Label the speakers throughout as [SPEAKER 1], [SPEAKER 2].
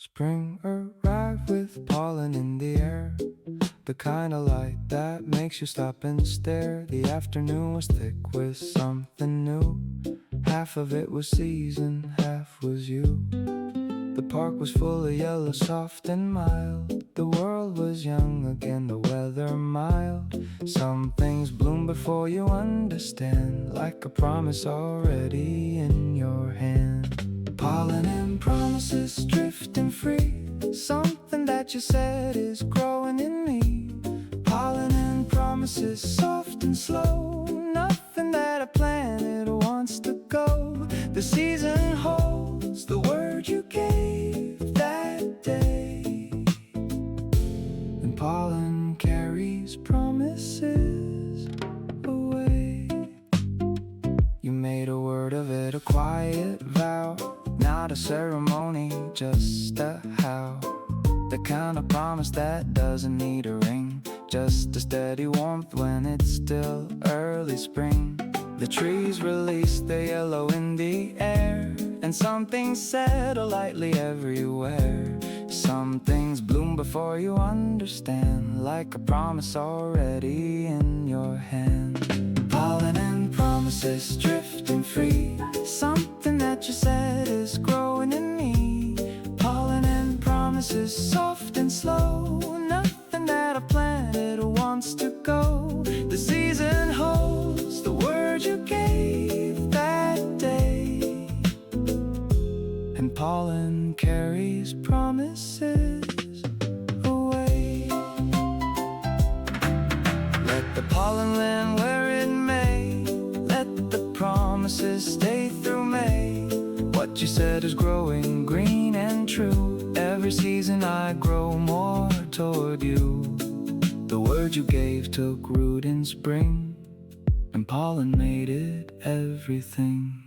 [SPEAKER 1] Spring arrived with pollen in the air, the kind of light that makes you stop and stare. The afternoon was thick with something new. Half of it was season, half was you. The park was full of yellow, soft and mild. The world was young again, the weather mild. Some things bloom before you understand, like a promise already in your hand. Pollen and promises drifting free, something that you said is growing in me. Pollen and promises soft and slow, nothing that a planet wants to go. The season holds the word you gave that day, and pollen carries promises away. You made a word of it, a quiet vow, not a ceremony, just a how. The kind of promise that doesn't need a ring, just a steady warmth when it's still early spring. The trees release their yellow in the air, and some things settle lightly everywhere. Some things bloom before you understand, like a promise already in your hand. Pollen and promises drifting free, something that you said is growing in me. Pollen and promises soft and slow, nothing that a planet wants to go. The season holds the word you gave that day, and pollen carries promises away. Let the pollen land where it may, let the promises stay through May. What you said is growing green and true. Every season I grow more toward you. The word you gave took root in spring, and pollen made it everything.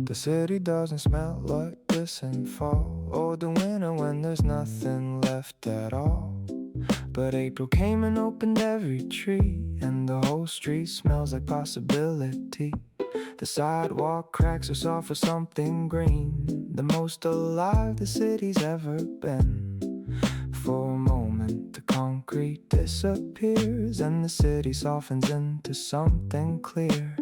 [SPEAKER 1] The city doesn't smell like this in fall, or the winter when there's nothing left at all. But April came and opened every tree, and the whole street smells like possibility. The sidewalk cracks are soft with something green, the most alive the city's ever been. For a moment the concrete disappears, and the city softens into something clear.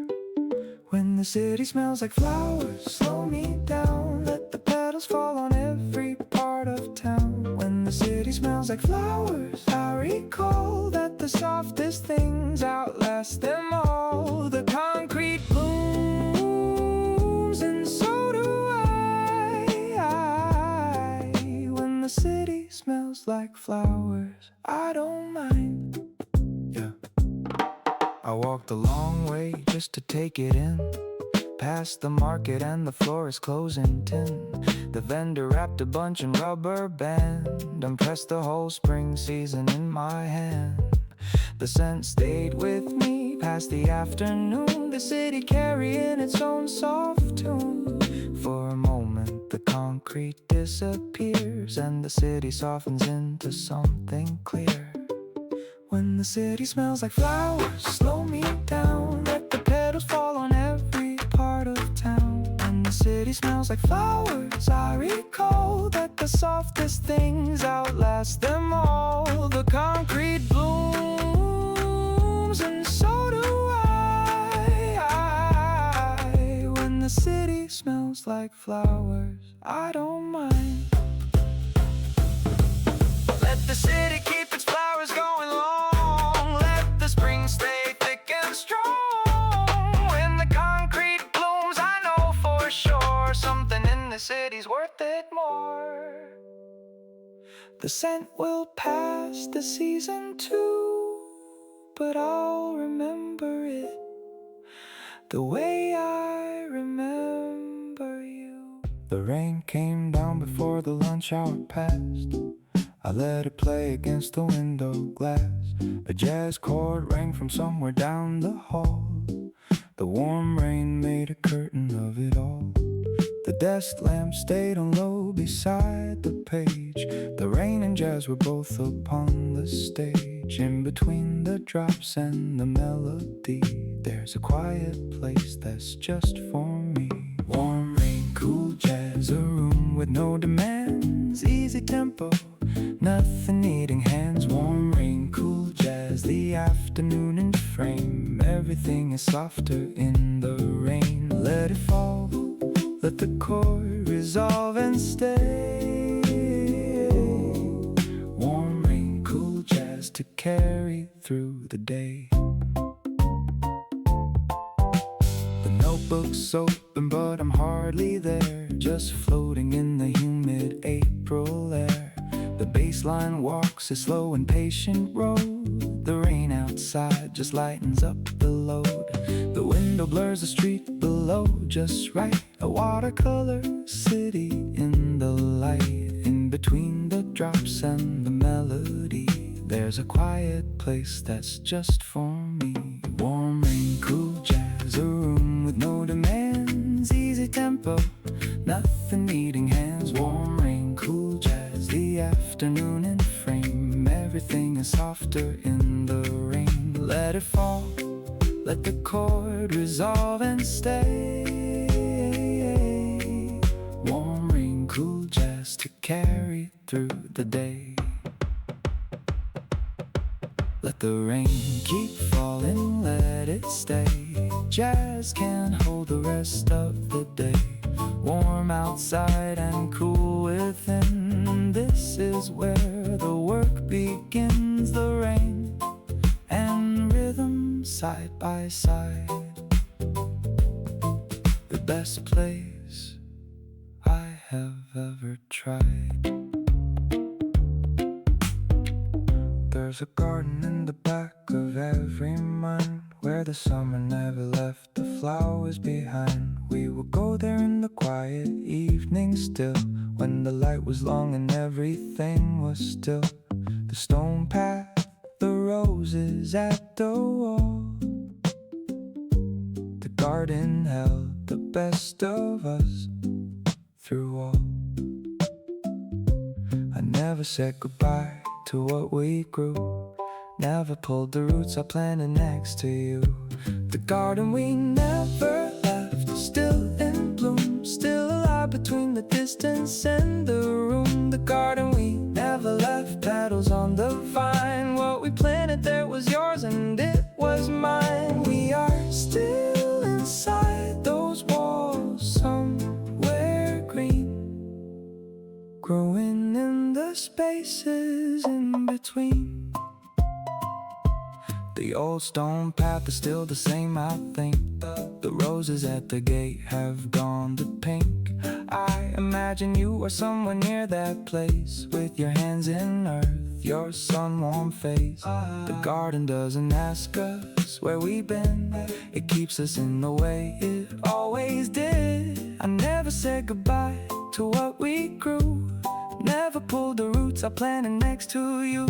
[SPEAKER 1] When the city smells like flowers, slow me down, let the petals fall on every part of town. When the city smells like flowers, I recall that the softest things outlast them all. The concrete blooms, and so do I. When the city smells like flowers, I don't mind. I walked a long way just to take it in, past the market and the florist closing tin. The vendor wrapped a bunch in rubber band and pressed the whole spring season in my hand. The scent stayed with me past the afternoon, the city carrying its own soft tune. For a moment the concrete disappears, and the city softens into something clear. When the city smells like flowers, slow me down, let the petals fall on every part of town. When the city smells like flowers, I recall that the softest things outlast them all. The concrete blooms, and so do I. When the city smells like flowers, I don't mind. Let the city keep its flowers going long, let the spring stay thick and strong. When the concrete blooms, I know for sure something in the city's worth it more. The scent will pass the season too, but I'll remember it the way I remember you. The rain came down before the lunch hour passed. I let it play against the window glass. A jazz chord rang from somewhere down the hall. The warm rain made a curtain of it all. The desk lamp stayed on low beside the page. The rain and jazz were both upon the stage. In between the drops and the melody, there's a quiet place that's just for me. Warm rain, cool jazz, a room with no demands. Easy tempo, nothing needing hands. Warm rain, cool jazz, the afternoon in frame. Everything is softer in the rain. Let it fall, let the chord resolve and stay. Warm rain, cool jazz to carry through the day. The notebook's open but I'm hardly there, just floating in the humid April air. The bass line walks a slow and patient road. The rain outside just lightens up the load. The window blurs the street below just right. A watercolor city in the light. In between the drops and the melody, there's a quiet place that's just for me. Warm rain, cool jazz, a room with no demands. Easy tempo, nothing needing hands. Warm rain, cool jazz, the afternoon in frame. Everything is softer in the rain. Let it fall, let the chord resolve and stay. Warm rain, cool jazz to carry through the day. Let the rain keep falling, let it stay. Jazz can hold the rest of the day. Warm outside and cool within. This is where the work begins. The rain and rhythm side by side. The best place I have ever tried. There's a garden in the back of every mind, where the summer never left the flowers behind. We would go there in the quiet evening still, when the light was long and everything was still. The stone path, the roses at the wall. The garden held the best of us through all. I never said goodbye to what we grew, never pulled the roots I planted next to you. The garden we never left, still in bloom, still alive between the distance and the room. The garden we never left, petals on the vine. What we planted there was yours and it was mine. We are still inside those walls, somewhere green, growing in the spaces in between. The old stone path is still the same, I think. The roses at the gate have gone to pink. I imagine you are somewhere near that place, with your hands in earth, your sun-warm face. The garden doesn't ask us where we've been, it keeps us in the way it always did. I never said goodbye to what we grew, never pulled the roots I planted next to you.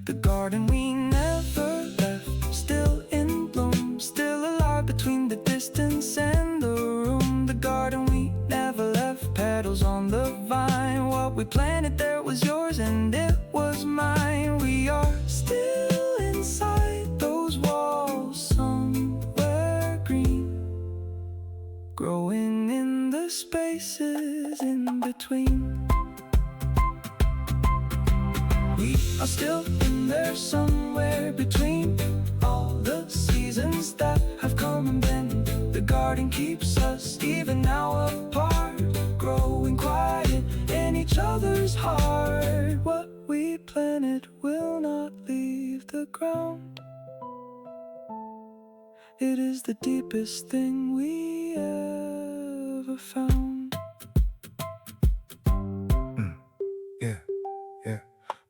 [SPEAKER 1] The garden we never left, still in bloom, still alive between the distance and the room. The garden we never left, petals on the vine. What we planted there was yours and it was mine. We are still inside those walls, somewhere green, growing in the spaces in between. We are still in there somewhere between all the seasons that have come and been. The garden keeps us even now apart, growing quiet in each other's heart. What we planted will not leave the ground. It is the deepest thing we ever found. Yeah.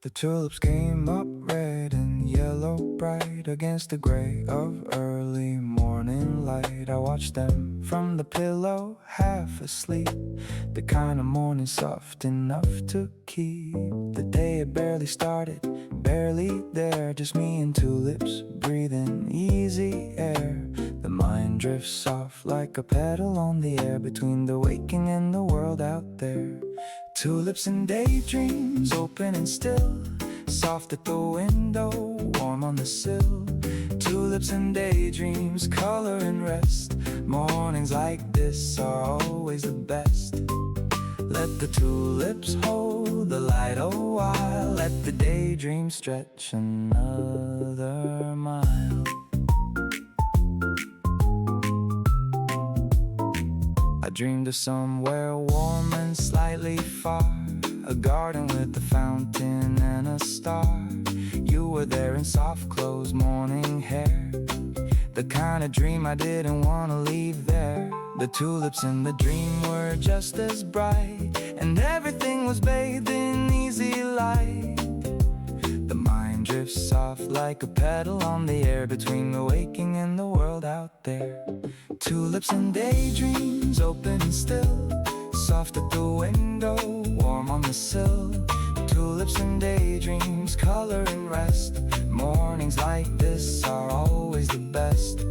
[SPEAKER 1] The tulips came up red and yellow bright against the gray of early morning light. I watched them from the pillow, half asleep, the kind of morning soft enough to keep the day had barely started, barely there, just me and tulips breathing easy air. The mind drifts off like a pedal on the air, between the waking and the world out there. Tulips and daydreams, open and still, soft at the window, warm on the sill. Tulips and daydreams, color and rest. Mornings like this are always the best. Let the tulips hold the light a while, let the daydream stretch another mile. I dreamed of somewhere warm and slightly far, a garden with a fountain and a star. You were there in soft clothes, morning hair, the kind of dream I didn't want to leave there. The tulips in the dream were just as bright, and everything was bathed in easy light. The mind drifts off like a pedal on the air, between the waking and the world out there. Tulips and daydreams, open and still, soft at the window, warm on the sill. Tulips and daydreams, color and rest. Mornings like this are always the best.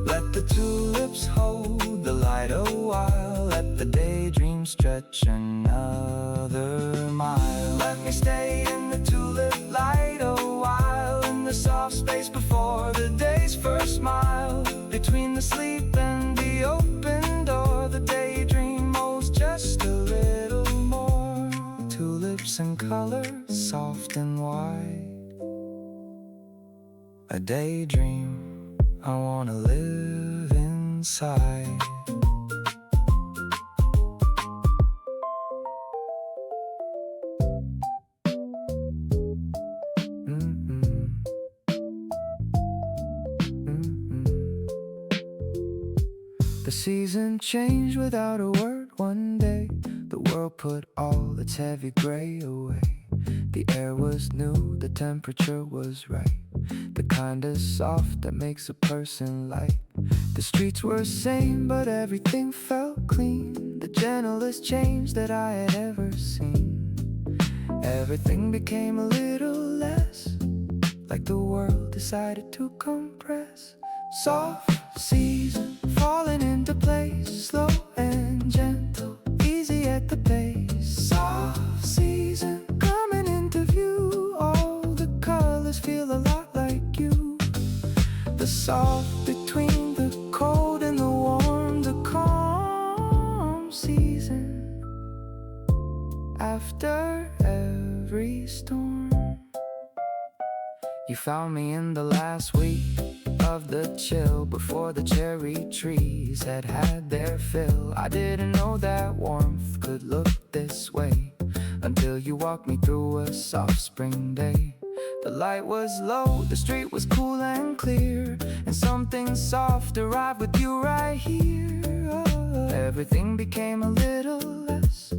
[SPEAKER 1] Let the tulips hold the light a while, let the daydream stretch another mile. Let me stay in the tulip light a while, in the soft space before the day's first smile. Between the sleep and the open door, the daydream molds just a little more. Tulips and color, soft and wide. A daydream I wanna live inside. The season changed without a word one day. The world put all its heavy gray away. The air was new, the temperature was right, the kind of soft that makes a person light. The streets were same, but everything felt clean, the gentlest change that I had ever seen. Everything became a little less like the world decided to compress. Soft season falling into place, slow and gentle, easy at the pace. Soft season coming into view, all the colors feel a lot like you. The soft between the cold and the warm, the calm season after every storm. You found me in the last week of the chill, before the cherry trees had had their fill. I didn't know that warmth could look this way, until you walked me through a soft spring day. The light was low, the street was cool and clear, and something soft arrived with you right here. Oh, everything became a little less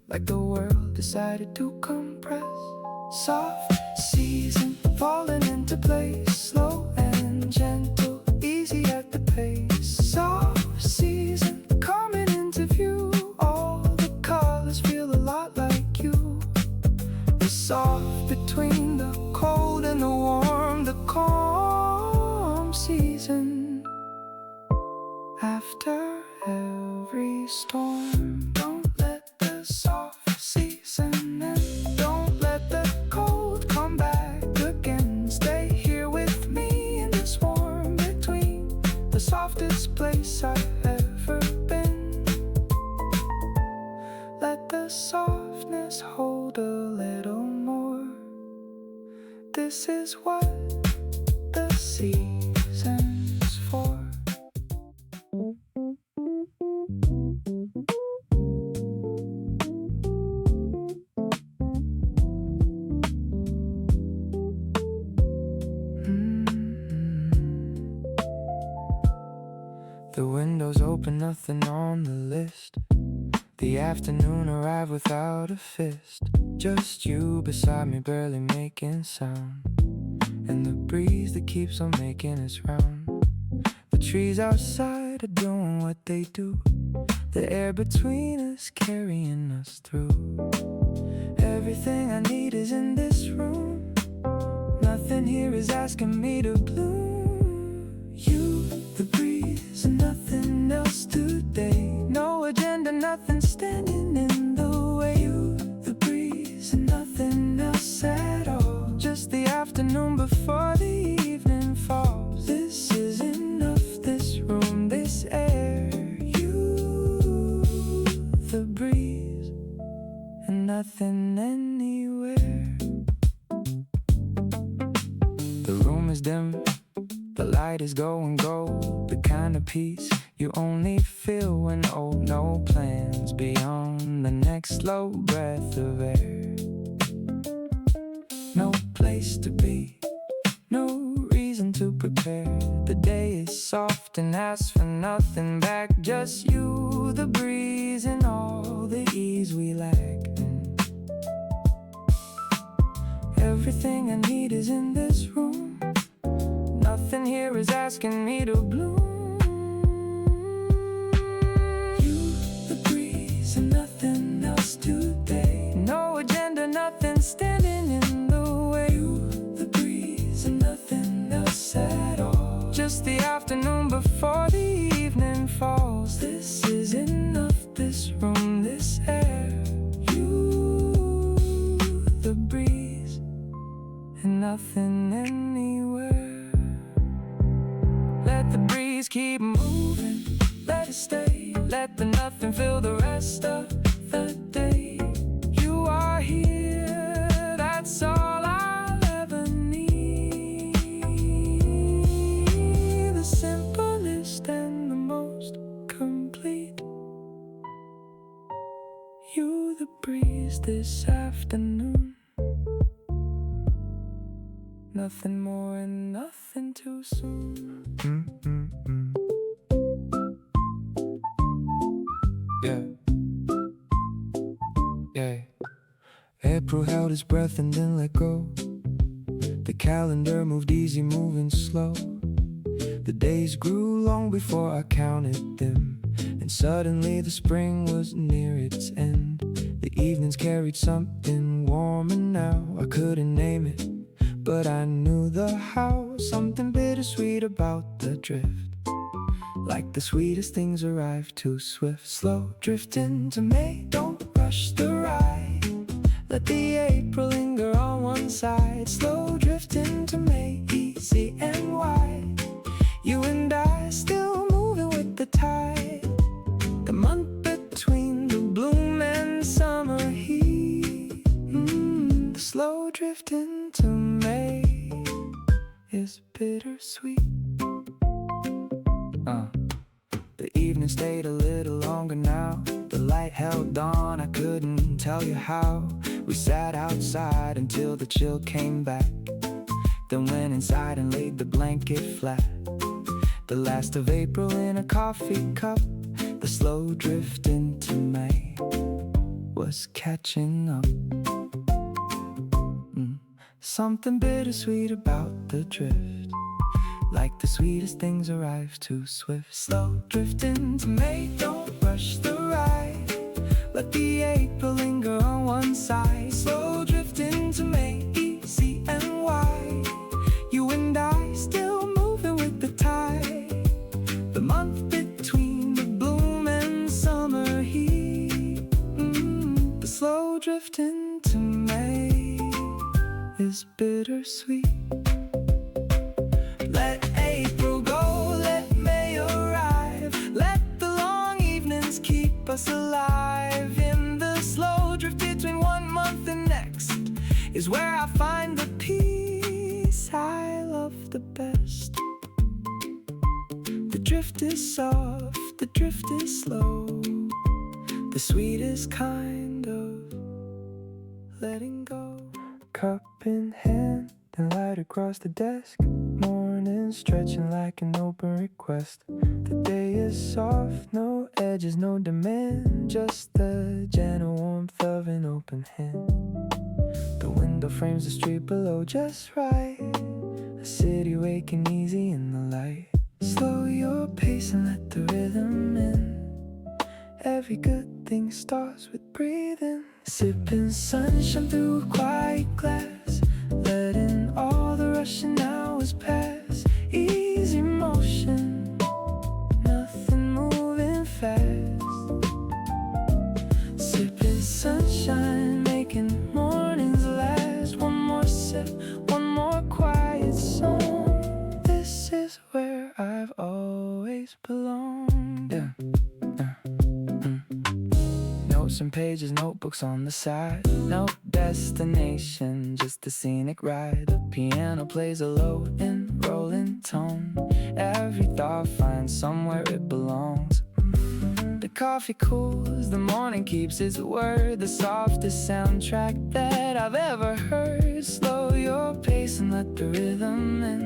[SPEAKER 1] like the world decided to compress. Soft season falling into place, slow and gentle, easy at the pace. Soft season coming into view, all the colors feel a lot like you. The soft between the cold and the warm, the calm season after every storm. Don't let the soft season end, don't let the cold come back again. Stay here with me in this warm between, the softest place I've ever been. Let the softness hold a little more. This is what the season's for. The windows open, nothing on the list. The afternoon arrived without a fist. Just you beside me, barely making sound, and the breeze that keeps on making its round. The trees outside are doing what they do, the air between us carrying us through. Everything I need is in this room, asking me to bloom. You, the breeze, and nothing else today. No agenda, nothing standing in the way. You, the breeze, and nothing else at all. Just the afternoon before the evening falls. This is enough, this room, this air. You, the breeze, and nothing anywhere. The room is dim, the light is going gold. The kind of peace you only feel when old. No plans beyond the next slow breath of air. No place to be, no reason to prepare. The day is soft and asks for nothing back. Just you, the breeze, and all the ease we lack. Everything I need is in this room. Nothing here is asking me to bloom. You, the breeze, and nothing else today. No agenda, nothing standing in the way. You, the breeze, and nothing else at all. Just the afternoon before the evening falls. This is enough, this room, this air. You, the breeze, and nothing anywhere. Let the breeze keep moving, let it stay. Let the nothing fill the rest of the day. You are here, that's all I'll ever need. The simplest and the most complete. You, the breeze, this afternoon. Nothing more and nothing too soon. Yeah. Yeah. April held his breath and then let go. The calendar moved easy, moving slow. The days grew long before I counted them, and suddenly the spring was near its end. The evenings carried something warmer now. I couldn't name it, but I knew the how. Something bittersweet about the drift. Like the sweetest things arrive too swift. Slow drifting to May, don't rush the ride. Let the April linger on one side. Slow drifting to May, easy and wide. You and I still moving with the tide. The month between the bloom and summer heat. The slow drifting to May is bittersweet. The evening stayed a little longer now. The light held on, I couldn't tell you how. We sat outside until the chill came back, then went inside and laid the blanket flat. The last of April in a coffee cup. The slow drift into May was catching up. Something bittersweet about the drift. Like the sweetest things arrive too swift. Slow drifting to May, don't rush the ride. Let the April linger on one side. Slow drifting to May, easy and wide. You and I still moving with the tide. The month between the bloom and summer heat. The slow drifting to May is bittersweet. Let April go, let May arrive. Let the long evenings keep us alive. In the slow drift between one month and next is where I find the peace I love the best. The drift is soft, the drift is slow. The sweetest kind of letting go. Cup in hand and light across the desk. Morning stretching like an open request. The day is soft, no edges, no demand. Just the gentle warmth of an open hand. The window frames the street below just right. A city waking easy in the light. Slow your pace and let the rhythm in. Every good thing starts with breathing. Sipping sunshine through a quiet glass, letting all the rushing hours pages, notebooks on the side. No destination, just a scenic ride. The piano plays a low and rolling tone. Every thought finds somewhere it belongs. The coffee cools, the morning keeps its word. The softest soundtrack that I've ever heard. Slow your pace and let the rhythm in.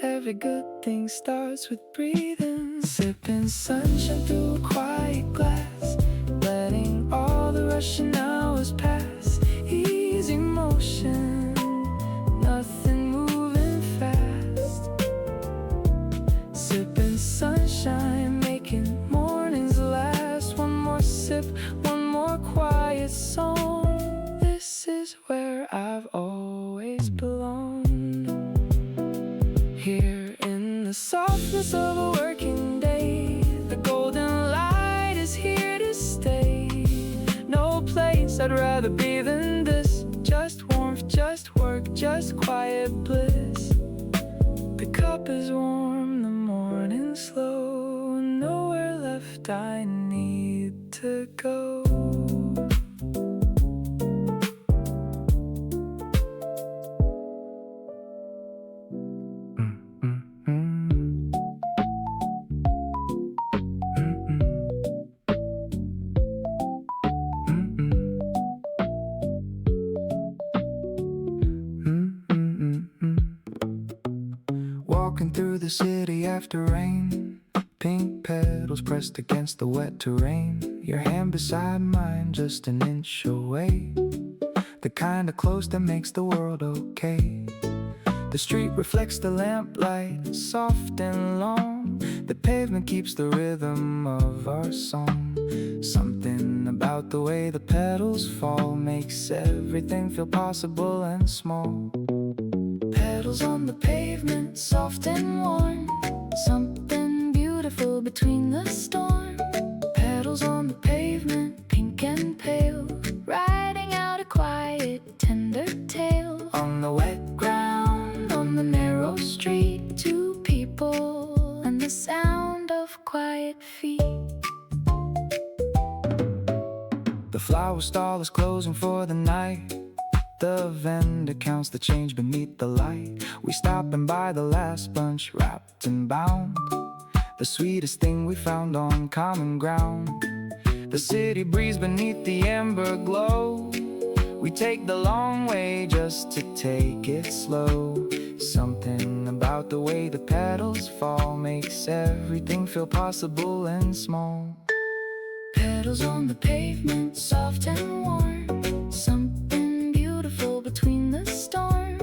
[SPEAKER 1] Every good thing starts with breathing. Sipping sunshine through a quiet glass, letting all the rushing hours pass. Easy motion, nothing moving fast. Sipping sunshine, making mornings last. One more sip, one more quiet song. This is where I've always belonged. Here in the softness of a working day, the golden light is here to stay. No place I'd rather be than this. Just warmth, just work, just quiet bliss. The cup is warm, the morning slow. Nowhere left I need to go. Walking through the city after rain, pink petals pressed against the wet terrain. Your hand beside mine, just an inch away. The kind of close that makes the world okay. The street reflects the lamplight, soft and long. The pavement keeps the rhythm of our song. Something about the way the petals fall makes everything feel possible and small. Petals on the pavement, soft and warm. Something beautiful between the storm. Petals on the pavement, pink and pale, riding out a quiet, tender tale. On the wet ground, on the narrow street, two people and the sound of quiet feet. The flower stall is closing for the night. The vendor counts the change beneath the light. We stop and buy the last bunch, wrapped and bound. The sweetest thing we found on common ground. The city breeze beneath the amber glow. We take the long way just to take it slow. Something about the way the petals fall makes everything feel possible and small. Petals on the pavement, soft and warm. Something beautiful between the storm.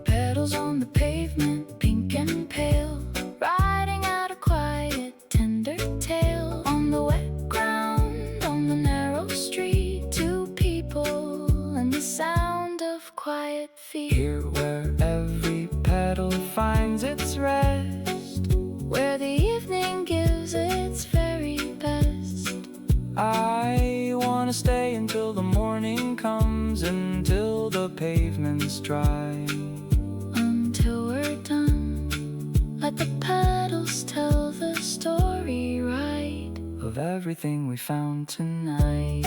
[SPEAKER 1] Petals on the pavement, pink and pale, riding out a quiet, tender tale. On the wet ground, on the narrow street, two people and the sound of quiet feet. Here where every petal finds its rest, where the evening gives its very best. I wanna stay until the morning comes, until the pavement's dry. Until we're done, let the petals tell the story right of everything we found tonight.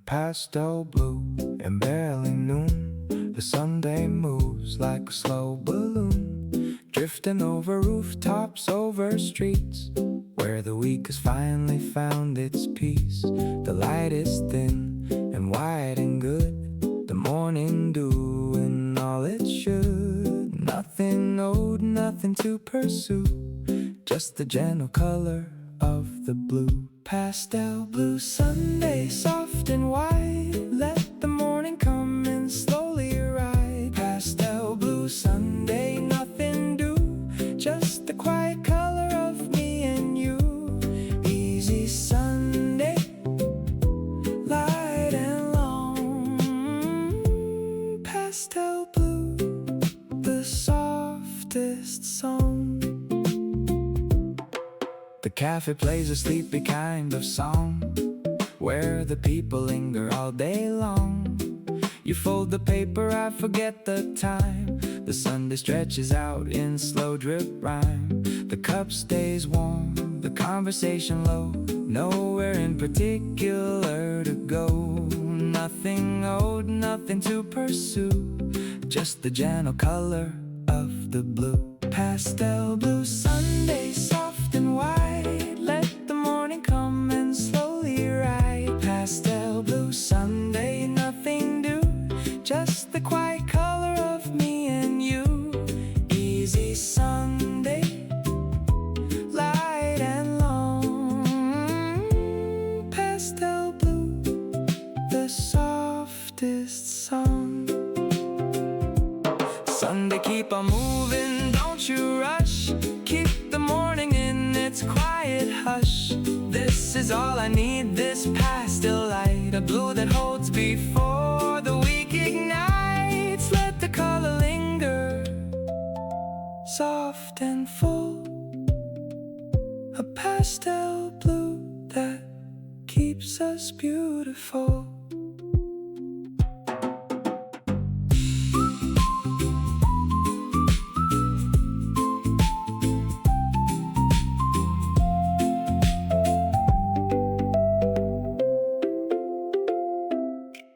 [SPEAKER 1] Pastel blue and barely noon, the Sunday moves like a slow balloon, drifting over rooftops, over streets, where the week has finally found its peace. The light is thin and wide and good, the morning doing all it should. Nothing owed, nothing to pursue, just the gentle color of the blue. Pastel blue Sunday, soft and wide, let the morning come and slowly ride. Pastel blue Sunday, nothing do, just the quiet color of me and you. Easy Sunday, light and long. Pastel blue, the softest song. The cafe plays a sleepy kind of song, where the people linger all day long. You fold the paper, I forget the time. The Sunday stretches out in slow drip rhyme. The cup stays warm, the conversation low. Nowhere in particular to go. Nothing owed, nothing to pursue. Just the gentle color of the blue. Pastel blue Sunday, soft and white. Let the morning come and slowly ride. Pastel blue Sunday, nothing due. Just the quiet color of me and you. Easy Sunday, light and long. Pastel blue, the softest song. Sunday, keep on moving, don't you rush. Keep the morning in its quiet hush. This is all I need, this pastel light. A blue that holds before the week ignites. Let the color linger, soft and full. A pastel blue that keeps us beautiful.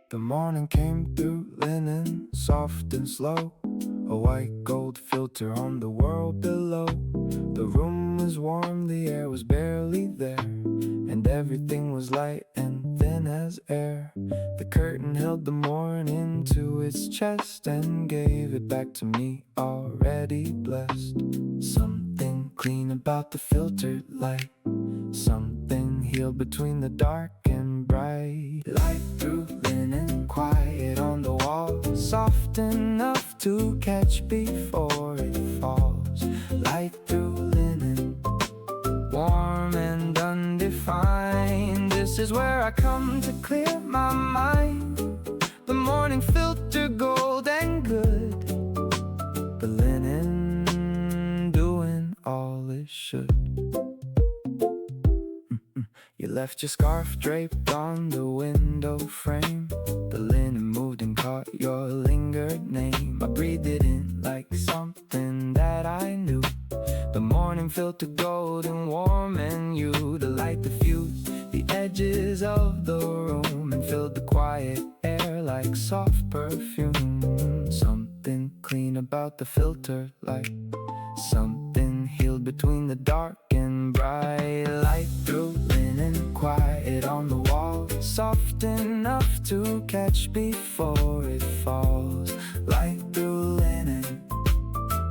[SPEAKER 1] The morning came through linen, soft and slow. A white gold filter on the world below. The room was warm, the air was barely there, and everything was light and thin as air. The curtain held the morning to its chest and gave it back to me, already blessed. Something clean about the filtered light, something healed between the dark and bright. Light through linen, quiet on the wall, soft enough to catch before it falls. Light through linen, warm and undefined. This is where I come to clear my mind. The morning filter gold and good, the linen doing all it should. You left your scarf draped on the window frame. The linen moved and caught your lingered name. I breathed it in like something that I knew. The morning filtered gold and warm and you. The light diffused the edges of the room and filled the quiet air like soft perfume. Something clean about the filter light, something healed between the dark and bright. Light through linen, quiet on the wall, soft enough to catch before it falls. Light through linen,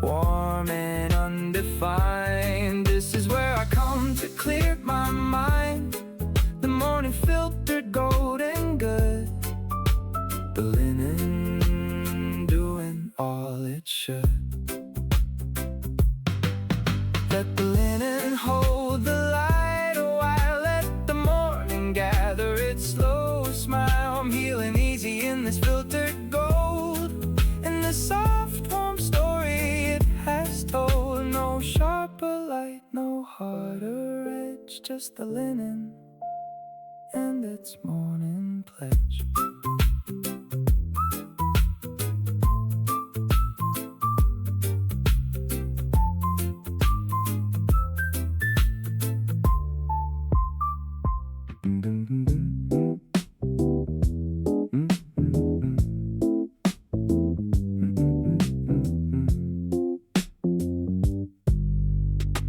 [SPEAKER 1] warm and undefined. This is where I come to clear my mind. The morning filtered gold and good, the linen doing all it should. Let the linen hold the light a while. Let the morning gather its slow smile. I'm healing easy in this filtered gold, and the soft warm story it has told. No sharper light, no harder edge, just the linen and its morning pledge.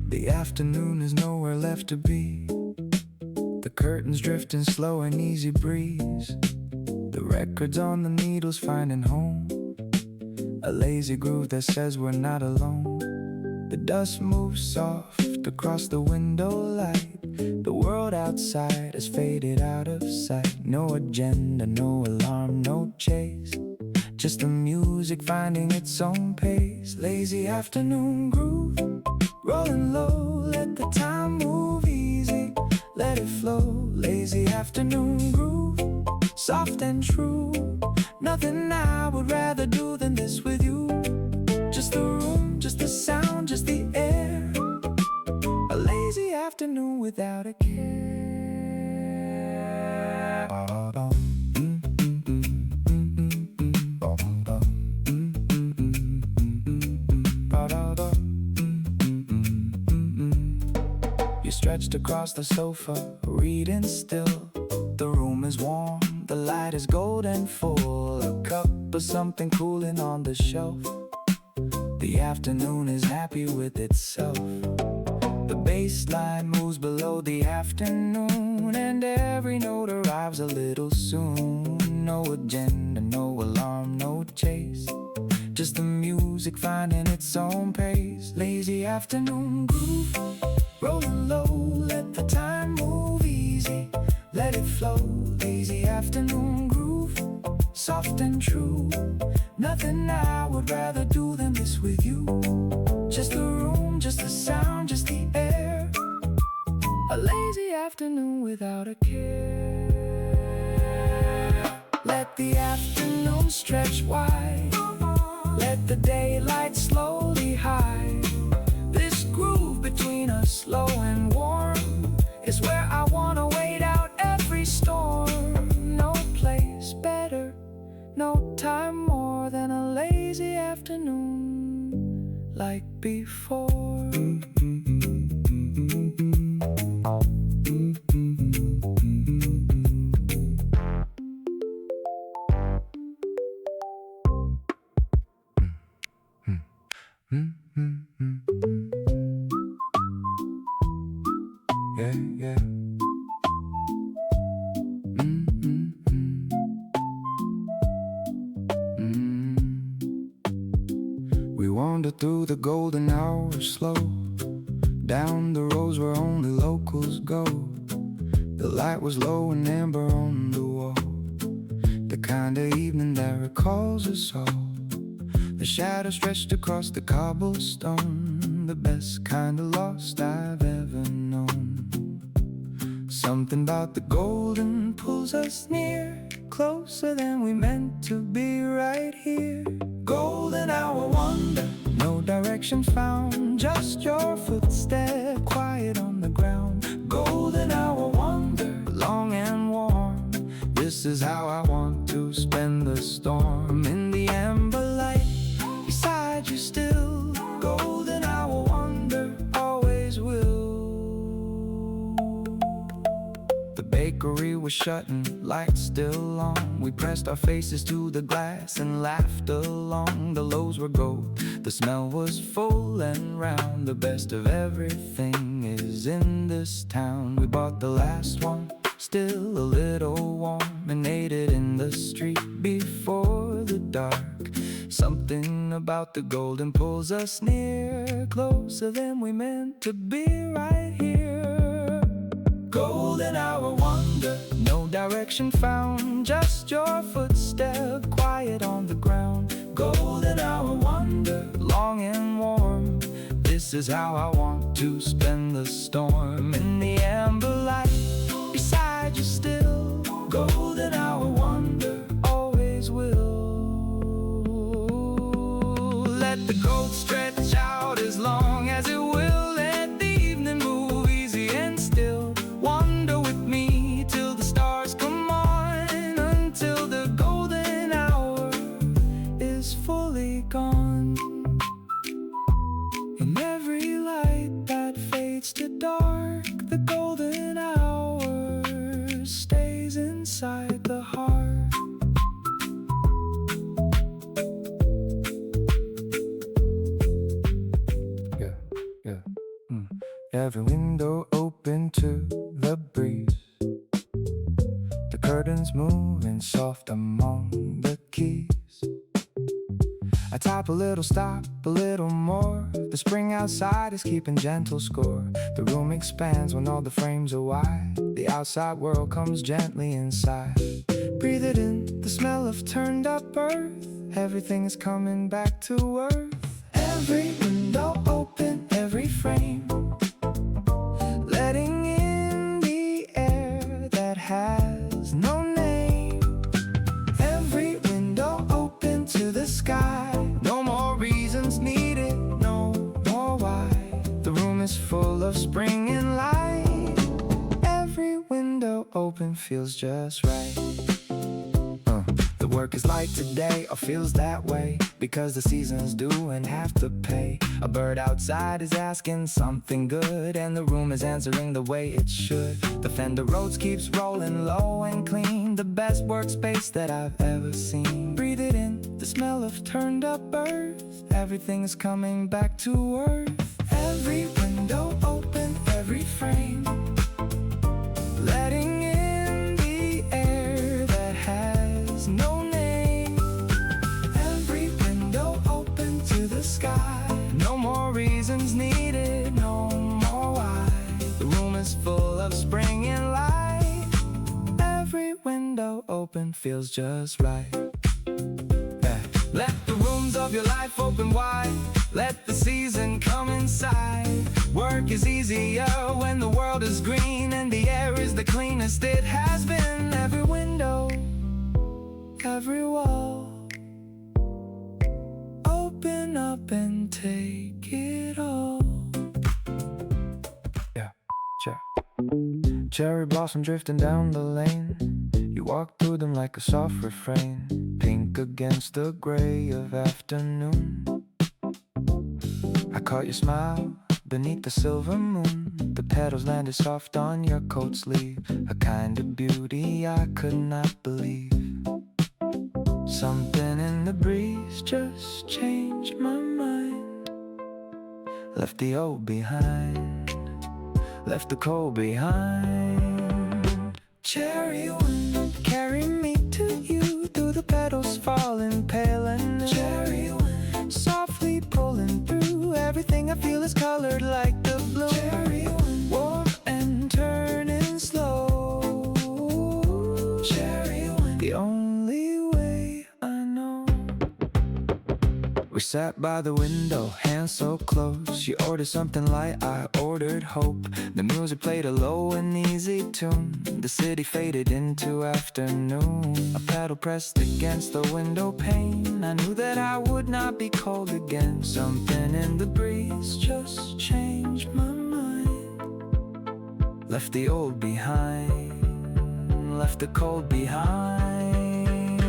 [SPEAKER 1] The afternoon is nowhere left to be. The curtains drifting slow and easy breeze. The records on the needles finding home. A lazy groove that says we're not alone. The dust moves soft across the window light. The world outside has faded out of sight. No agenda, no alarm, no chase, just the music finding its own pace. Lazy afternoon groove, rolling low. Let the time move easy, let it flow. Lazy afternoon groove, soft and true. Nothing I would rather do than this with you. Just the room, just the sound, just the air. A lazy afternoon without a care. stretched across the sofa, reading still. The room is warm, the light is golden full. A cup of something cooling on the shelf. The afternoon is happy with itself. The bass line moves below the afternoon, and every note arrives a little soon. No agenda, no alarm, no chase, just the music finding its own pace. Lazy afternoon groove, rolling low, let the time move easy, let it flow. Lazy afternoon groove, soft and true. Nothing I would rather do than this with you. Just the room, just the sound, just the air. A lazy afternoon without a care. Let the afternoon stretch wide, let the daylight slowly hide. This groove between us, slow and warm, is where I wanna wait out every storm. No place better, no time more than a lazy afternoon like before. Yeah, yeah. We wander through the golden hours slow, down the roads where only locals go. The light was low and amber on the wall, the kind of evening that recalls us all. The shadow stretched across the cobblestone, the best kind of lost I've ever known. Something about the golden pulls us near, closer than we meant to be, right here. Golden hour wonder, no direction found, just your footstep quiet on the ground. Golden hour wonder, long and warm, this is how I want to spend the storm. In the amber light, beside you still, golden hour wonder, always will. The bakery was shutting, lights still on. We pressed our faces to the glass and laughed along. The loaves were gold, the smell was full and round. The best of everything is in this town. We bought the last one, still a little warm, and ate it in the street before the dark. Something about the golden pulls us near, closer than we meant to be, right here. Golden hour wonder, no direction found, just your footstep quiet on the ground. Golden hour wonder, long and warm, this is how I want to spend the storm. In the amber light, beside you still, golden hour wonder, always will. Let the gold stretch out as long as it will, let the evening move easy and still. Wander with me till the stars come on, until the golden hour is fully gone. In every light that fades to dark, the golden hour stays inside the heart. Every window open to the breeze, the curtains moving soft among the keys. I tap a little, stop a little more. The spring outside is keeping gentle score. The room expands when all the frames are wide. The outside world comes gently inside. Breathe it in, the smell of turned up earth. Everything is coming back to earth. Every window open, every frame, letting in the air that has no name. Every window open to the sky, no more reasons needed, no more why. The room is full of spring and light. Every window open feels just right. The work is like today, or feels that way, because the seasons do and have to pay. A bird outside is asking something good, and the room is answering the way it should. The fender roads keeps rolling low and clean, the best workspace that I've ever seen. Breathe it in, the smell of turned up earth, everything's coming back to earth. Every window open, every frame, letting in the air that has no name. Every window open to the sky, no more reasons needed, no more why. The room is full of spring and light. Every window open feels just right. Let the rooms of your life open wide, let the season come inside. Work is easier when the world is green and the air is the cleanest it has been. Every window, every wall, open up and take it all. Yeah, check. Cherry blossom drifting down the lane, you walk through them like a soft refrain, pink against the gray of afternoon. I caught your smile beneath the silver moon, the petals landed soft on your coat sleeve, a kind of beauty I could not believe. Something in the breeze just changed my mind, left the old behind, left the cold behind. Cherry wind, carry me to you, through the petals falling pale and new. Cherry wind, softly pulling through, everything I feel is colored like the blue. Cherry wind, warm and turning slow. Cherry wind, the only way I know. We sat by the window, hands so close. She ordered something light, I ordered hope. The music played a low and easy tune, the city faded into afternoon. A pedal pressed against the window pane, I knew that I would not be cold again. Something in the breeze just changed my mind, left the old behind, left the cold behind.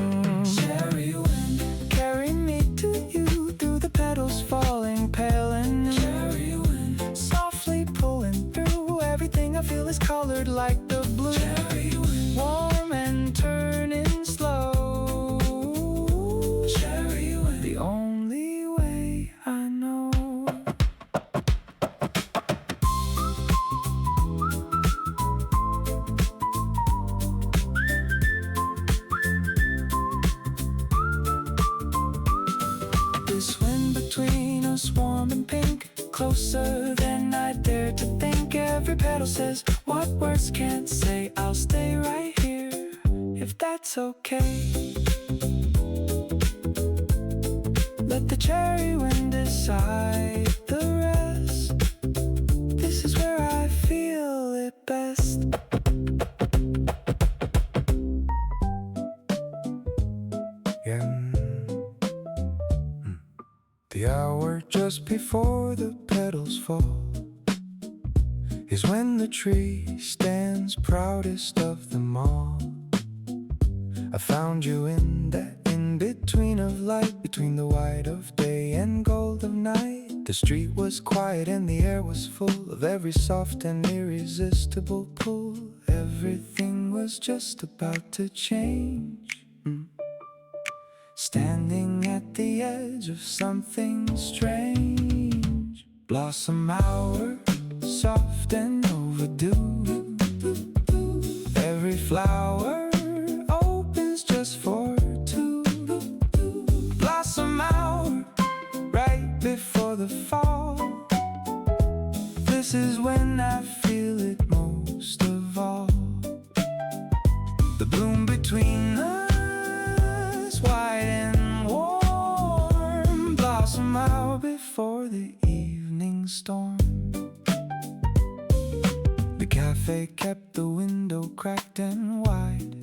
[SPEAKER 1] Cherry wind, carry me to you, through the petals falling pale and new. Cherry wind, softly pulling through, everything I feel is colored like the blue. Cherry wind, warm and turning slow. Cherry wind, the only way I know. This wind between us warm and pink, closer than I dared to think. Every petal says what words can't say, I'll stay right here if that's okay. Let the cherry wind decide the rest, this is where I feel it best. Yeah. The hour just before the petals fall is when the tree stands proudest of them all. I found you in that in-between of light, between the white of day and gold of night. The street was quiet and the air was full of every soft and irresistible pull. Everything was just about to change. Standing at the edge of something strange. Blossom hour, soft and overdue. Every flower opens just for two. Blossom hour, right before the fall. This is when I feel it most of all. The bloom between us, wide and warm. Blossom out before the evening storm. The cafe kept the window cracked and wide.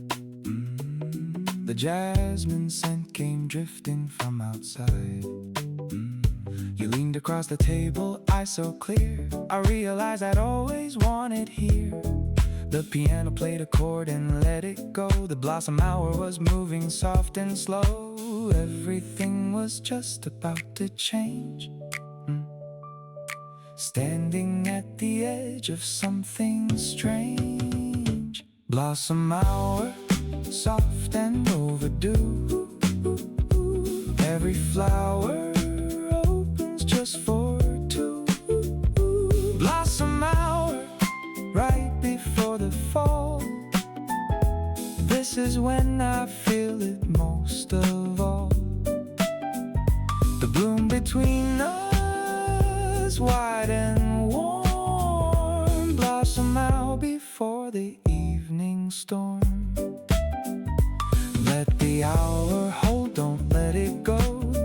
[SPEAKER 1] The jasmine scent came drifting from outside. You leaned across the table, eyes so clear. I realized I'd always wanted here. The piano played a chord and let it go. The blossom hour was moving soft and slow. Everything was just about to change. Standing at the edge of something strange. Blossom hour, soft and overdue. Every flower opens just for two. Blossom hour, right before the fall. This is when I feel it most of all. The bloom between us, wide and warm. Blossom out before the evening storm. Let the hour hold, don't let it go.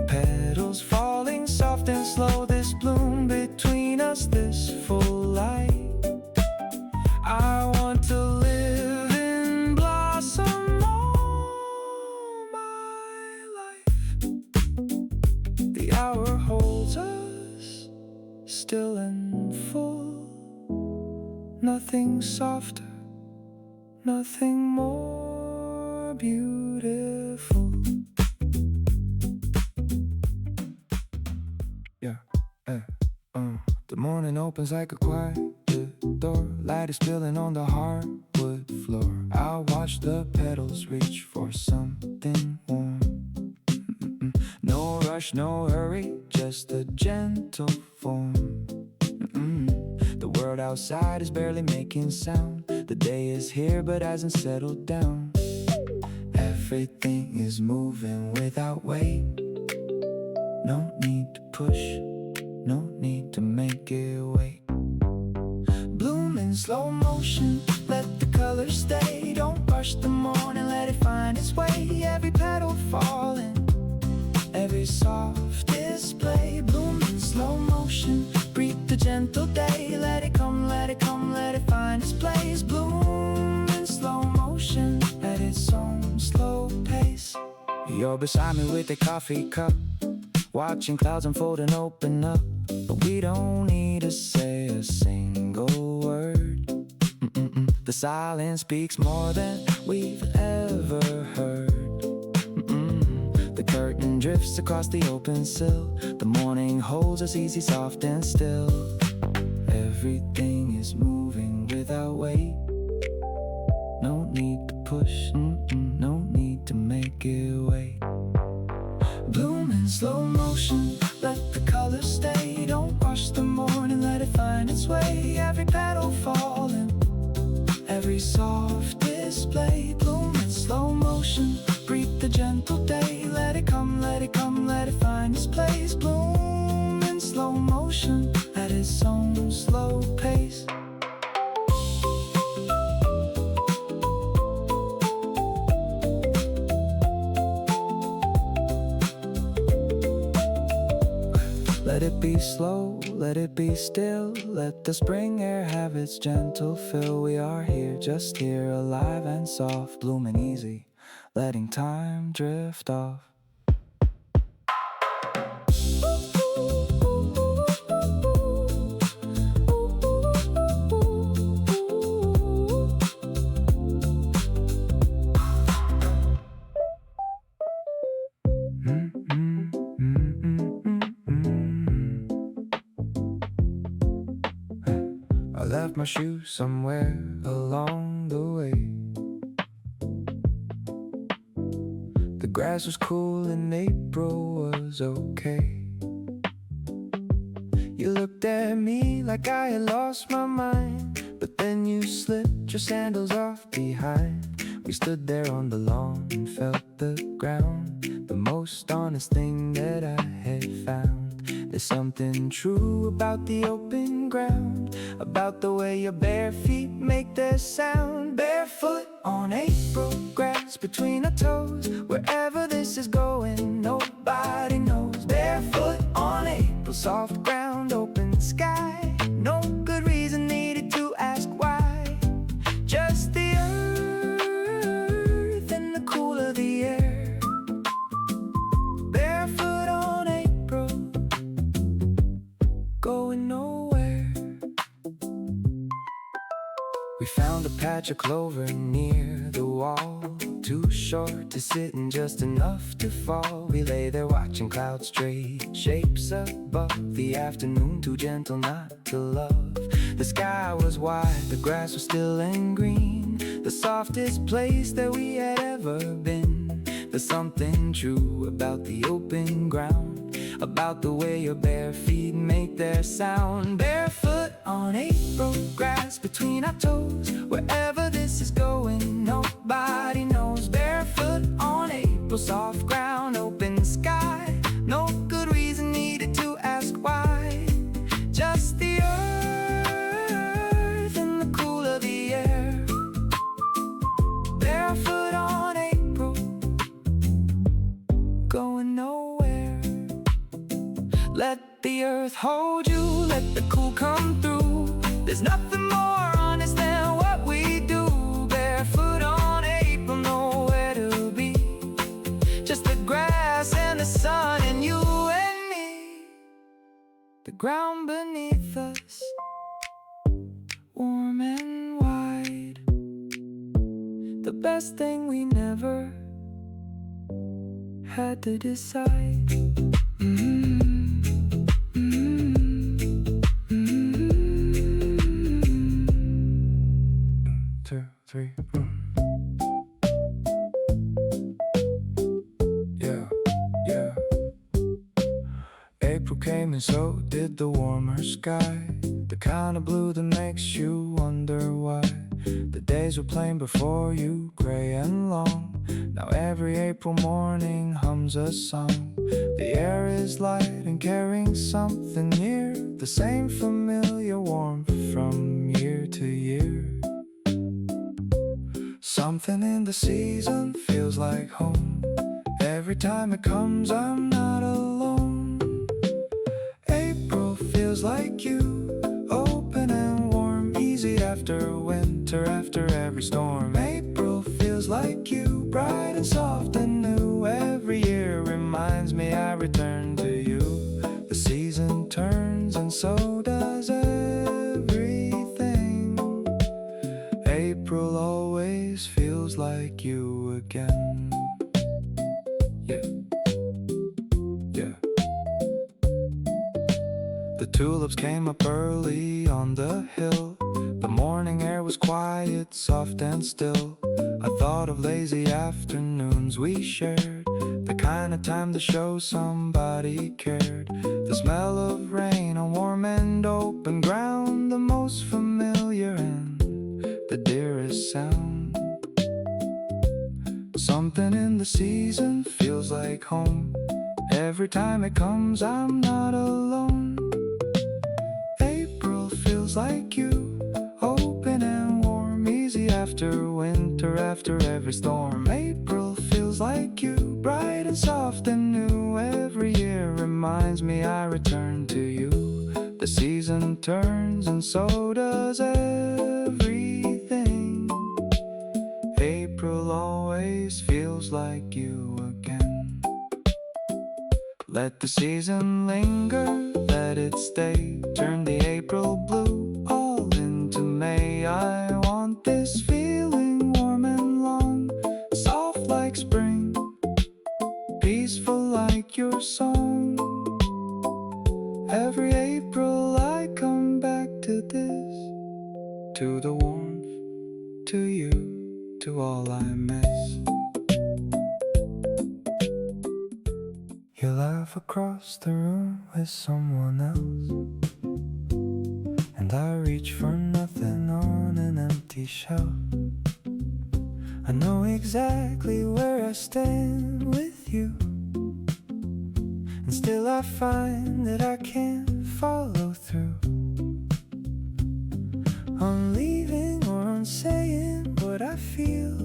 [SPEAKER 1] Petals falling soft and slow. This bloom between us, this full light. I want to live in blossom all my life. The hour holds us still and full. Nothing softer, nothing more beautiful. The morning opens like a quiet door. Light is spilling on the hardwood floor. I watch the petals reach for something warm. No rush, no hurry, just a gentle form. The world outside is barely making sound. The day is here but hasn't settled down. Everything is moving without weight. No need to push, no need to make it wait. Bloom in slow motion, let the colors stay. Don't rush the morning, let it find its way. Every petal falling, every soft display. Bloom in slow motion, breathe the gentle day. Let it come, let it come, let it find its place. Bloom in slow motion, at its own slow pace. You're beside me with a coffee cup, watching clouds unfold and open up. But we don't need to say a single word. The silence speaks more than we've ever heard. The curtain drifts across the open sill. The morning holds us easy, soft and still. Everything is moving without weight. No need to push, no need to make it wait. Bloom in slow motion, let the colors stay. Don't rush the morning, let it find its way. Every petal falling, every soft display. Bloom in slow motion, breathe the gentle day. Let it come, let it come, let it find its place. Bloom in slow motion, at its own slow pace. Let it be slow, let it be still. Let the spring air have its gentle fill. We are here, just here, alive and soft. Blooming easy, letting time drift off. I left my shoes somewhere along the way. The grass was cool and April was okay. You looked at me like I had lost my mind, but then you slipped your sandals off behind. We stood there on the lawn and felt the ground, the most honest thing that I had found. There's something true about the open ground, about the way your bare feet make their sound. Barefoot on April grass between our toes. Wherever this is going, nobody knows. Barefoot on April soft ground, open sky. No good reason needed to ask why. Just the earth and the cool of the air. Barefoot on April, going nowhere. We found a patch of clover near the wall, too short to sit and just enough to fall. We lay there watching clouds straight shapes above. The afternoon too gentle not to love. The sky was wide, the grass was still and green, the softest place that we had ever been. There's something true about the open ground, about the way your bare feet make their sound. Barefoot on April grass between our toes, wherever this is going nobody knows. Barefoot on April soft ground, open sky, no good reason needed to ask why. Just the earth and the cool of the air. Barefoot on April, going nowhere. Let the earth hold you, let the cool come through. There's nothing more honest than what we do. Barefoot on April, nowhere to be, just the grass and the sun and you and me. The ground beneath us, warm and wide. The best thing we never had to decide. 2, 3, yeah. April came and so did the warmer sky, the kind of blue that makes you wonder why. The days were plain before you, gray and long. Now every April morning hums a song. The air is light and carrying something near, the same familiar warmth from year to year. Something in the season feels like home. Every time it comes, I'm not alone. April feels like you, open and warm, easy after winter, after every storm. April feels like you, bright and soft and new. Every year reminds me I return to you. The season turns and so does everything. April always feels like you again. Yeah. The tulips came up early on the hill. The morning air was quiet, soft and still. I thought of lazy afternoons we shared, the kind of time to show somebody cared. The smell of rain on warm and open ground, the most familiar and the dearest sound. Something in the season feels like home. Every time it comes, I'm not alone. April feels like you, open and warm, easy after winter, after every storm. April feels like you, bright and soft and new. Every year reminds me I return to you. The season turns and so does everything. April always feels like you again. Let the season linger, let it stay. Turn the April blue all into May. I want this feeling warm and long, soft like spring, peaceful like your song. Every April I come back to this, to the warmth, to you, to all I miss. You laugh across the room with someone else, and I reach for nothing on an empty shelf. I know exactly where I stand with you, and still I find that I can't follow through on leaving or on saying what I feel.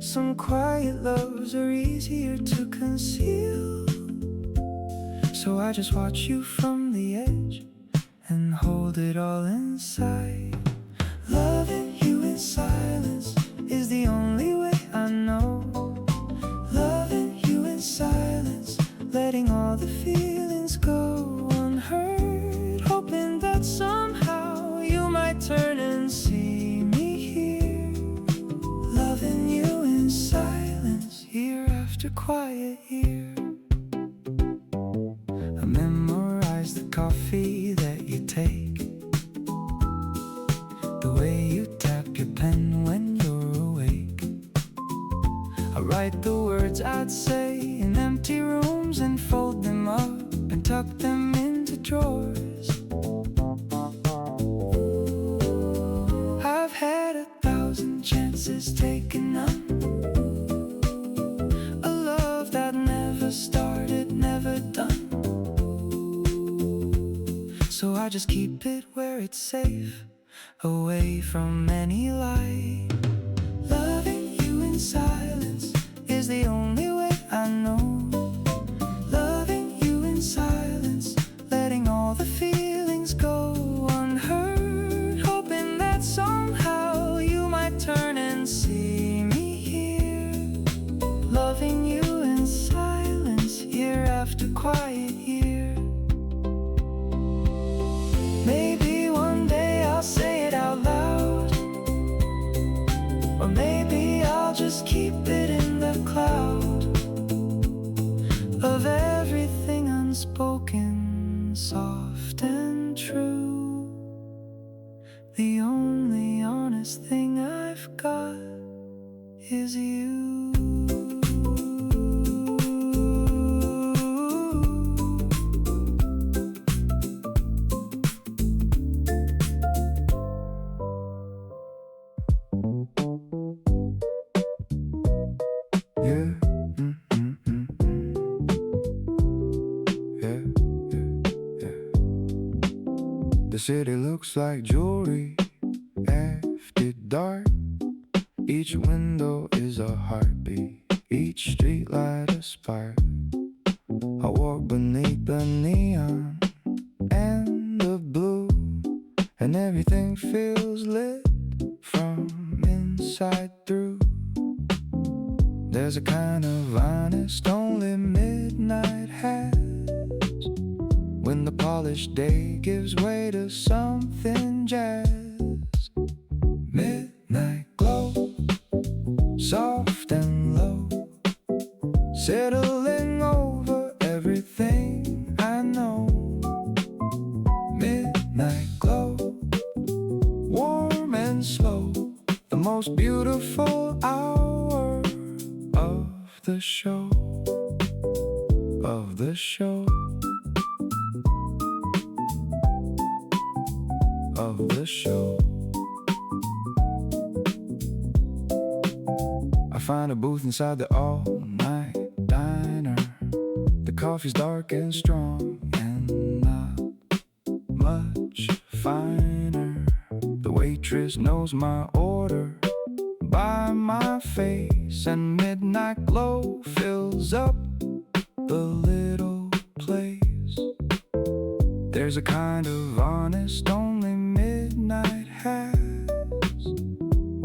[SPEAKER 1] Some quiet loves are easier to conceal, so I just watch you from the edge and hold it all inside. Loving you in silence is the only way I know. Loving you in silence, letting all the feelings go unheard, hoping that somehow you might turn and quiet here. I memorize the coffee that you take, the way you tap your pen when you're awake. I write the words I'd say in empty rooms and fold them up and tuck them into drawers. I've had 1,000 chances, taken none. A love that never started, never done. So I just keep it where it's safe, away from any light. Loving you in silence is the only way I know. Loving you in silence, letting all the feelings go unheard, hoping that somehow you might turn and see me here. Loving you in silence, year after quiet year. Maybe one day I'll say it out loud, or maybe I'll just keep it in the cloud of everything unspoken, soft and true. The only honest thing I've got is you. Yeah, yeah, yeah, yeah. The city looks like jewelry after dark. Each window is a heartbeat, each streetlight a spark. I walk beneath the neon and the blue, and everything feels lit from inside through. There's a kind of honest only midnight has, when the polished day gives way to something jazz. Midnight glow, soft and low, settling over everything I know. Midnight glow, warm and slow, the most beautiful hour of the show, of the show, of the show. I find a booth inside the all-night diner. The coffee's dark and strong and not much finer. The waitress knows my order by my face, and midnight glow fills up the little place. There's a kind of honest only midnight has,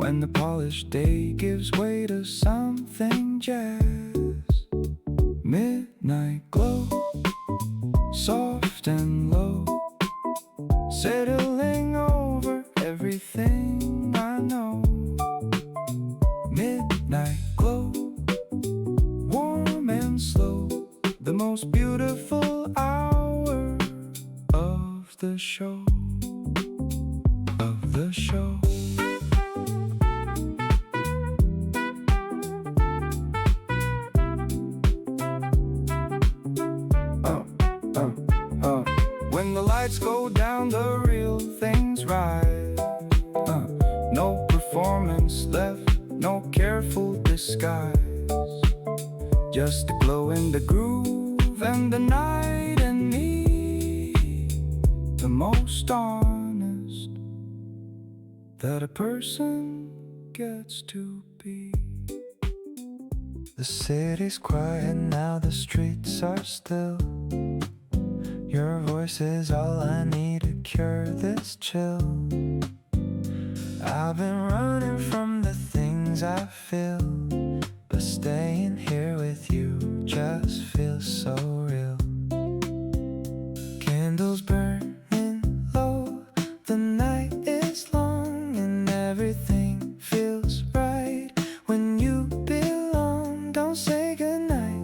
[SPEAKER 1] when the polished day gives way to something jazz. Midnight glow, soft and low, settling over everything I know. Midnight glow, warm and slow, the most beautiful hour of the show, of the show. When the lights go down, the real things rise. No performance left, no careful disguise, just a glow in the groove and the night and me, the most honest that a person gets to be. The city's quiet now, the streets are still. Your voice is all I need to cure this chill. I've been running from the things I feel, but staying here with you just feels so real. Candles burning low, the night is long, and everything feels right when you belong. Don't say goodnight,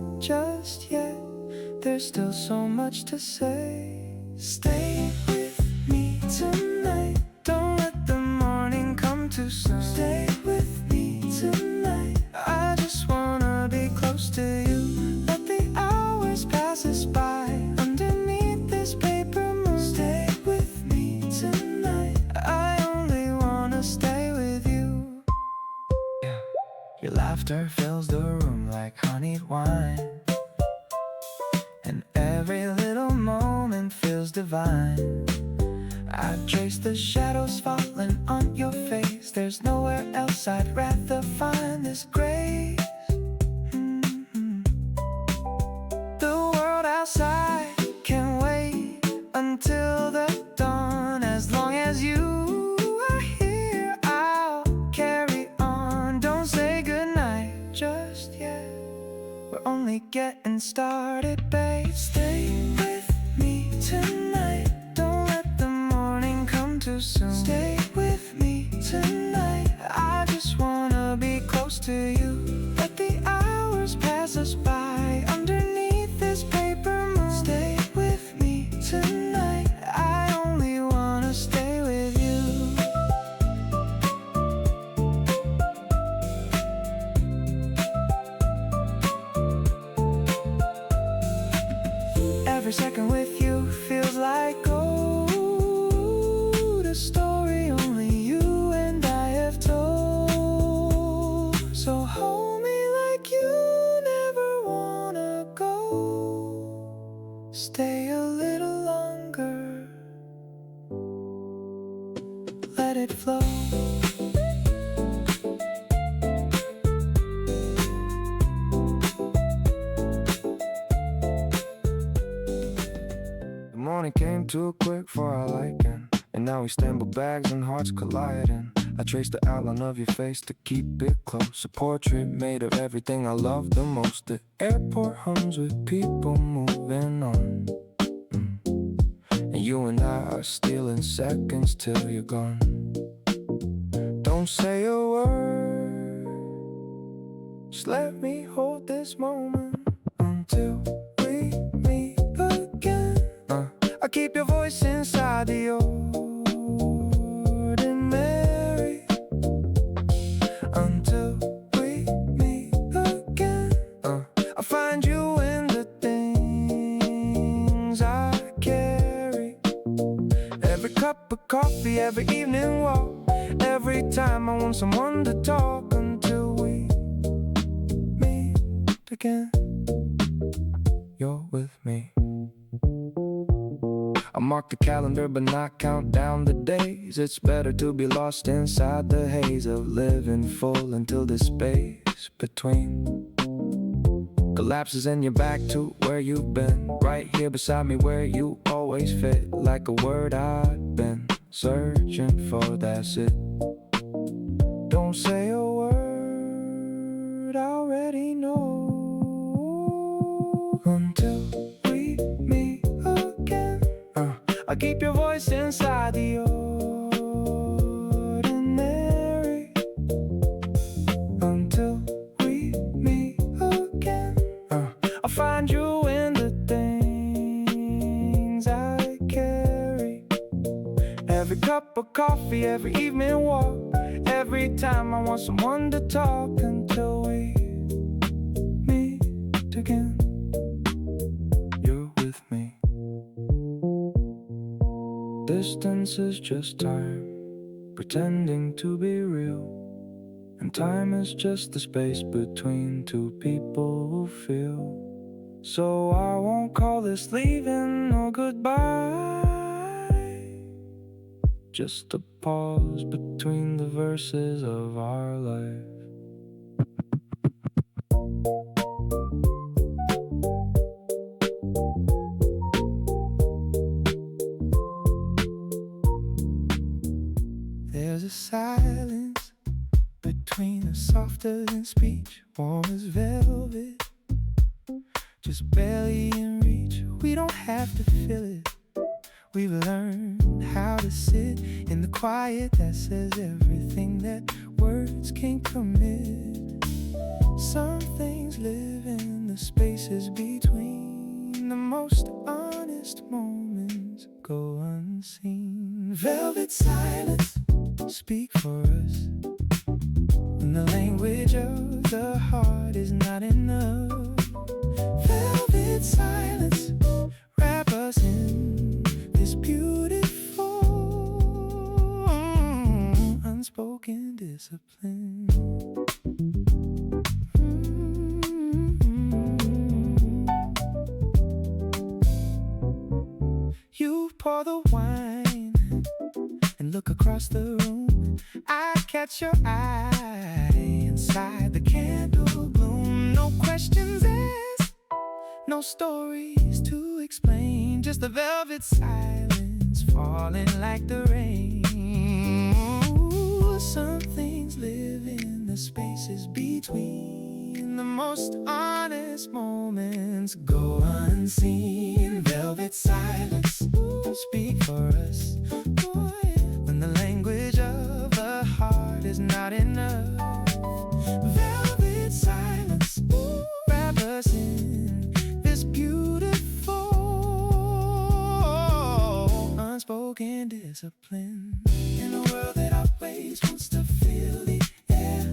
[SPEAKER 1] tonight. Don't let the morning come too soon. Stay with me tonight. I just wanna be close to you. Let the hours pass us by underneath this paper moon. Stay with me tonight. I only wanna stay with you. Yeah. Your laughter fills the room like honeyed wine, and every little moment feels divine. I trace the shadows falling on your face. There's nowhere else I'd rather find this grace. The world outside can wait until the dawn. As long as you are here, I'll carry on. Don't say goodnight just yet, we're only getting started, babe. Stay with me tonight. Don't let the morning come too soon. Stay with me tonight. I just wanna be close to you. Let the hours pass us by underneath this paper moon. Stay with me tonight. I only wanna stay with you. Every second with you feels like gold. A story only you and I have told. So hold me like you never wanna go. Stay a little longer. Let it flow. The morning came too quick for our liking, and now we stand with bags and hearts colliding. I traced the outline of your face to keep it close, a portrait made of everything I love the most. The airport hums with people moving on, and you and I are stealing seconds till you're gone. Don't say a word, just let me hold this moment until we meet again. I keep your voice inside the ordinary until we meet again. I find you in the things I carry. Every cup of coffee, every evening walk, every time I want someone to talk until we meet again. You're with me. I mark the calendar but not count down the days. It's better to be lost inside the haze of living full until the space between collapses and you're back to where you've been. Right here beside me where you always fit, like a word I'd been searching for, that's it. Don't say a word, I already know. Until we meet again. I keep your voice inside the ordinary until we meet again. I'll find you in the things I carry. Every cup of coffee, every evening walk, every time I want someone to talk until we meet again. You're with me. Distance is just time, pretending to be real, and time is just the space between two people who feel. So I won't call this leaving or goodbye, just a pause between the verses of our life. There's a silence between us, softer than speech, warm as velvet, just barely in reach. We don't have to feel it. We've learned how to sit in the quiet that says everything that words can't commit. Some things live in the spaces between. The most honest moments go unseen. Velvet silence speak for us when the language of the heart is not enough. Velvet silence wrap us in this beautiful unspoken discipline. You pour the wine and look across the room. I catch your eye inside the candle gloom. No questions asked, no stories to explain, just the velvet silence falling like the rain. Ooh, some things live in the spaces between. The most honest moments go unseen. Velvet silence speak for us when the language of the heart is not enough. Velvet silence wrap us in this beautiful unspoken discipline. In a world that always wants to fill the air,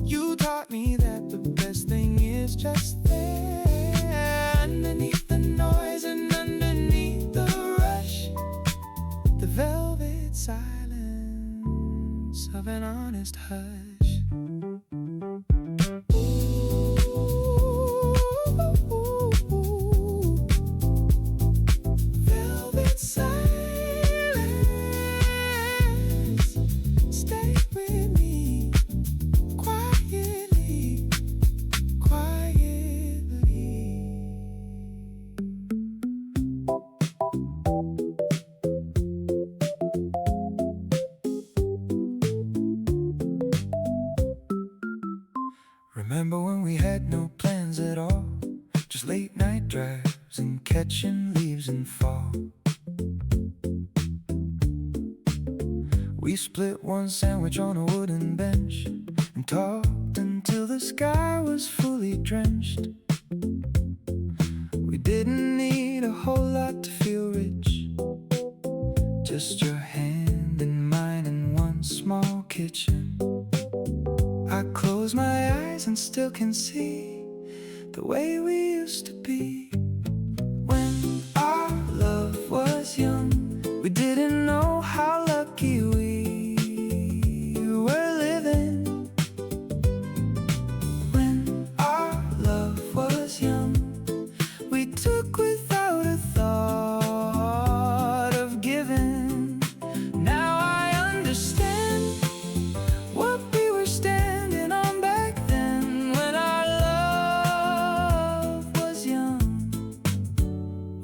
[SPEAKER 1] you taught me that the best thing is just there. Underneath the noise and underneath the rush, the velvet silence of an honest hush. Velvet silence, stay with me quietly, quietly. Remember when we had no plans at all, just late night drives and catching leaves in fall. We split one sandwich on a wooden bench and talked until the sky was fully drenched. We didn't need a whole lot to feel rich, just your hand in mine in one small kitchen. I close my eyes and still can see the way we used to be. When our love was young, we didn't know how lucky we were living. When our love was young, we took without a thought of giving. Now I understand what we were standing on back then, when our love was young.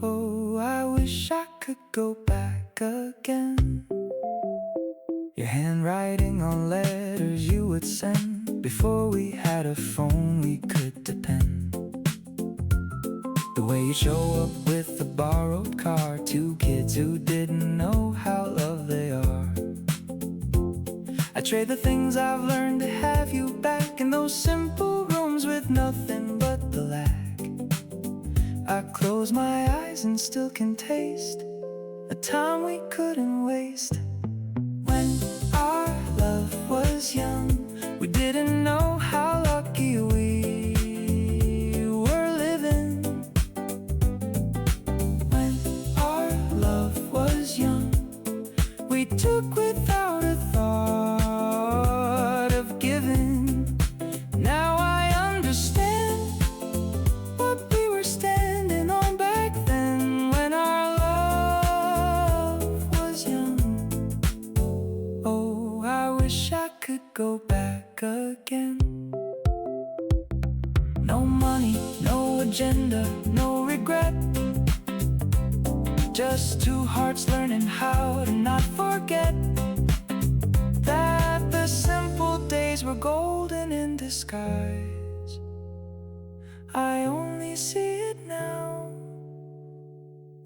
[SPEAKER 1] Oh, I wish I could go back again. Your handwriting on letters you would send before we had a phone we could depend. The way you show up with a borrowed car, two kids who didn't know how loved they are. I trade the things I've learned to have you back in those simple rooms with nothing but the lack. I close my eyes and still can taste a time we couldn't waste. When our love was young, we didn't know how lucky we were living. When our love was young, we took without a thought of giving. Now I understand what we were standing on back then, when our love was young. Oh, I wish I could go back again. No money, no agenda, no regret, just two hearts learning how to not forget that the simple days were golden in disguise. I only see it now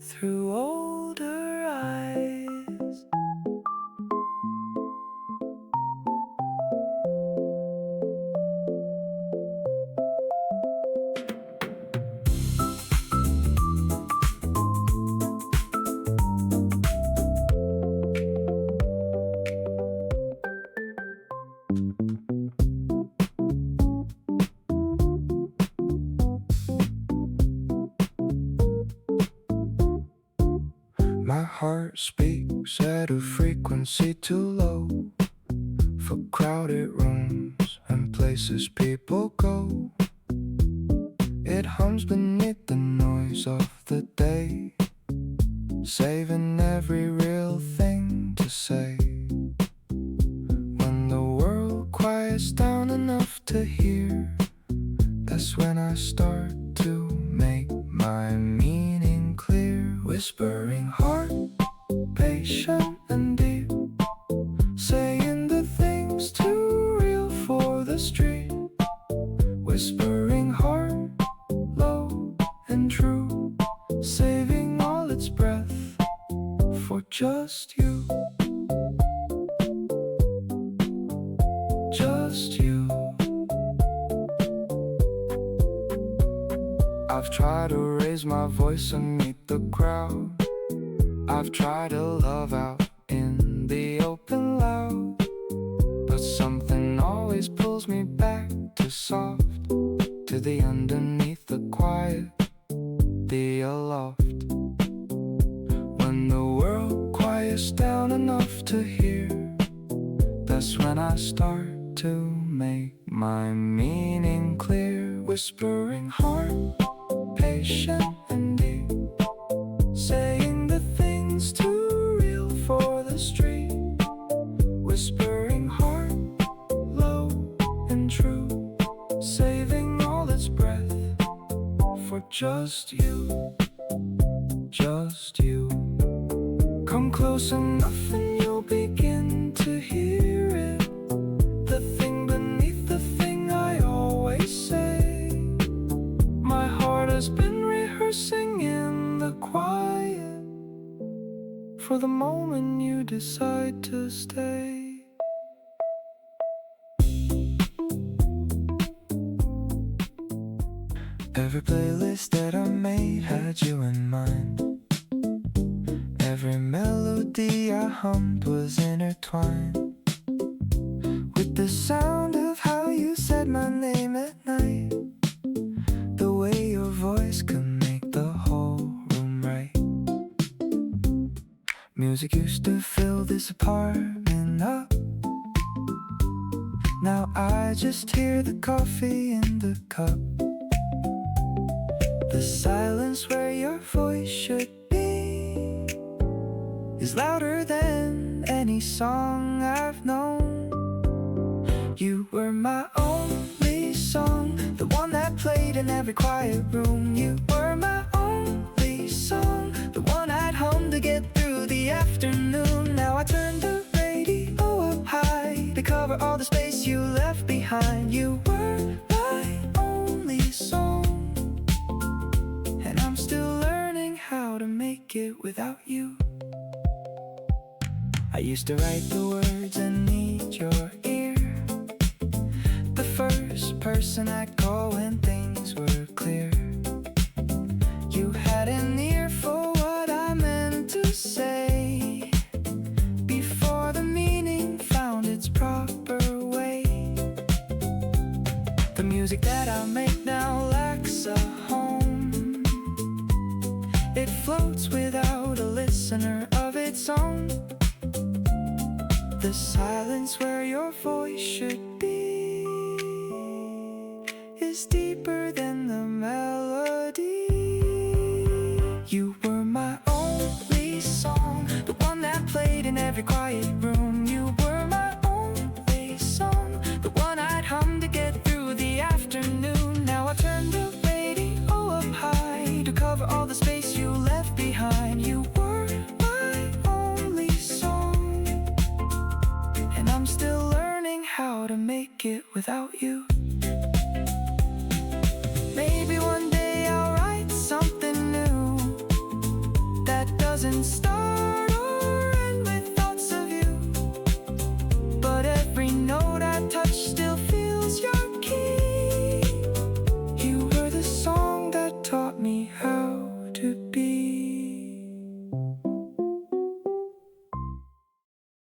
[SPEAKER 1] through older eyes. heart speaks at a frequency too low for crowded rooms and places people go. It hums beneath the noise of the day, saving every real thing to say. When the world quiets down enough to hear, that's when I start to make my meaning clear. Whispering heart, patient and deep, saying the things too real for the street. Whispering heart, low and true, saving all its breath for just you. Just you. I've tried to raise my voice and meet the crowd. I've tried to love out in the open loud, but something always pulls me back to soft, to the underneath the quiet, the aloft. When the world quiets down enough to hear, that's when I start to make my meaning clear. Whispering heart, patient and deep, saying the things too real for the street. Whispering heart, low and true, saving all its breath for just you. Just you. Come close enough and you'll begin to hear it, the thing beneath the thing I always say. My heart has been rehearsing in the quiet for the moment you decide to stay. Every playlist that I made had you in mind. Every melody I hummed was intertwined with the sound of how you said my name at night. The way your voice could make the whole room right. Music used to fill this apartment up. Now I just hear the coffee in the cup. The silence where your voice should be is louder than any song I've known. You were my only song, the one that played in every quiet room. You were my only song, the one I'd hum to get through the afternoon. Now I turn the radio up high to cover all the space you left behind. You were my only song, and I'm still learning how to make it without you. I used to write the words and need your ear, the first person I'd call when things were clear. You had an ear for what I meant to say before the meaning found its proper way. The music that I make now lacks a home. It floats without a listener of its own. The silence where your voice should be is deeper than the melody. You were my only song, the one that played in every quiet room. You were my only song, the one I'd hum to get through the afternoon. Now I turn the radio up high to cover all the space you left behind. You were my only song, and I'm still learning how to make it without you.